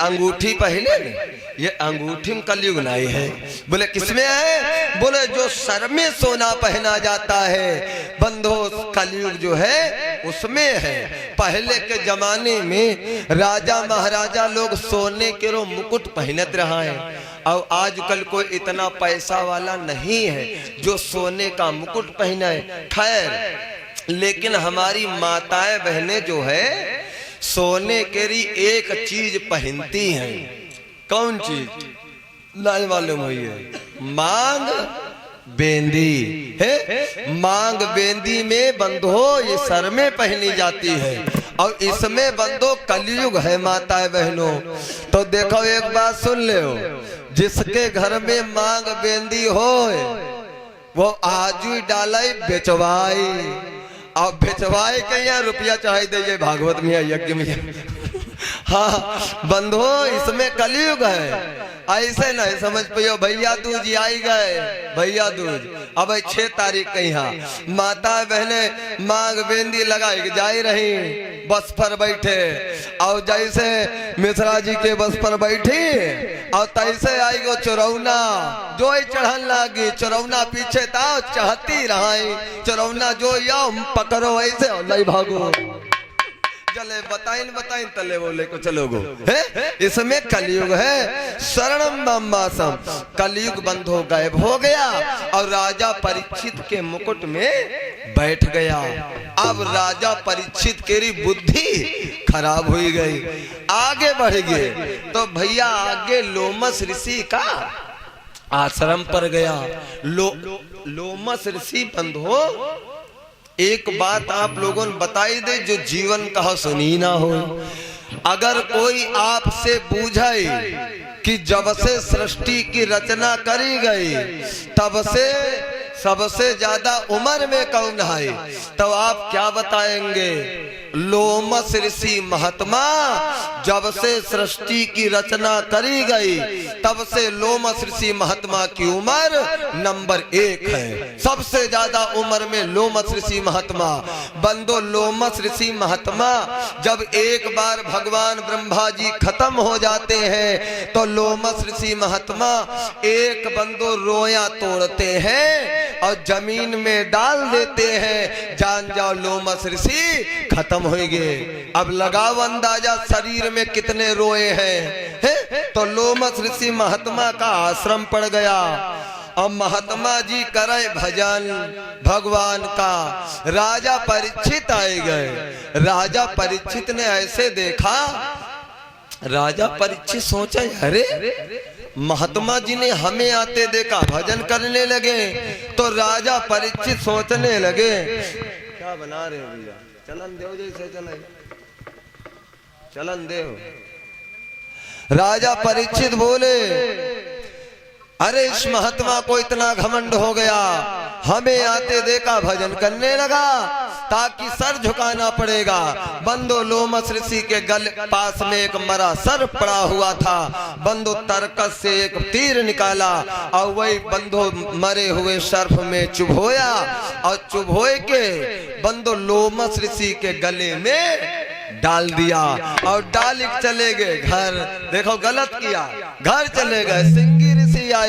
अंगूठी पहने ने, ये अंगूठी में कलयुग नहीं है। बोले किसमें है? बोले जो सर में सोना पहना जाता है बंधो, कलयुग जो है उसमें है। पहले के जमाने में राजा महाराजा लोग सोने के रो मुकुट पहनत रहा है, और आजकल कोई इतना पैसा वाला नहीं है जो सोने का मुकुट पहने। खैर, लेकिन हमारी माताएं बहनें जो है सोने केरी एक चीज पहनती हैं। कौन चीज? नहीं मालूम हुई है। मांग बेंदी है। मांग बेंदी में बंधो ये सर में पहनी जाती है, और इसमें बंधो कलयुग है माताएं बहनों। तो देखो एक बात सुन ले, जिसके घर में मांग बेंदी हो वो आजू डालाई बेचवाई, अब बेचवाए के यहाँ रुपया चाहे दे भागवत में यज्ञ में। हाँ बंधो, इसमें कलयुग है। ऐसे नहीं समझ पाइयो भैया दूज आई गए, भैया दूज अब 6 तारीख के यहाँ माता बहने मांग बेंदी लगाई जाई रही, बस पर बैठे, और जैसे मिश्रा जी के बस पर बैठी और तैसे आई गो चुरौना, जो चढ़न लगी चुरौना पीछे था चाहती रही, चुरौना जो या पकड़ो ऐसे नहीं भागो, चले बताइन तले बोले को चलो गो है। इसमें कलयुग है। शरणम बम्बासम, कलयुग बंद हो गायब हो गया और राजा परीक्षित के मुकुट में बैठ गया। अब राजा परीक्षित की बुद्धि खराब हुई गई, आगे बढ़ गए तो भैया आगे लोमस ऋषि का आश्रम पर गया। लोमस ऋषि बंद हो। एक बात आप लोगों ने बताई दे जो जीवन कहा सुनी ना हो। अगर कोई आपसे पूछे कि जब से सृष्टि की रचना करी गई तब से सबसे ज्यादा उम्र में कौन है, तो आप क्या बताएंगे? लोमस ऋषि महात्मा जब से सृष्टि की रचना करी गई तब से लोमस ऋषि महात्मा की उम्र नंबर 1 है। सबसे ज्यादा उम्र में लोमस ऋषि महात्मा। बंदो लोमस ऋषि महात्मा जब एक बार भगवान ब्रह्मा जी खत्म हो जाते हैं तो लोमस ऋषि महात्मा एक बंदो रोया तोड़ते हैं और जमीन में डाल देते हैं। जान जाओ लोमस ऋषि खत्म हो गए। अब लगाओ अंदाजा शरीर में कितने रोए हैं। तो लोमस ऋषि महात्मा का आश्रम पड़ गया और महात्मा जी करे भजन भगवान का। राजा परीक्षित आए गए। राजा परीक्षित ने ऐसे देखा, राजा परीक्षित सोचा अरे महात्मा जी ने हमें आते देखा, भजन करने लगे। तो राजा परीक्षित सोचने लगे क्या बना रहे हो भैया, चलन दो जैसे चले चलन दे। राजा परीक्षित बोले अरे इस महात्मा को इतना घमंड हो गया, हमें आते देखा भजन करने लगा ताकि सर झुकाना पड़ेगा। बंदो लोमस ऋषि के गल पास में एक मरा सर पड़ा हुआ था। बंदो तरकस से एक तीर निकाला और वही बंदो मरे हुए सर्प में चुभोया और चुभोए के बंदो लोमस ऋषि के गले में डाल दिया और डाल चले गए घर। देखो गलत किया, घर चले गए। सिंगी ऋषि आए।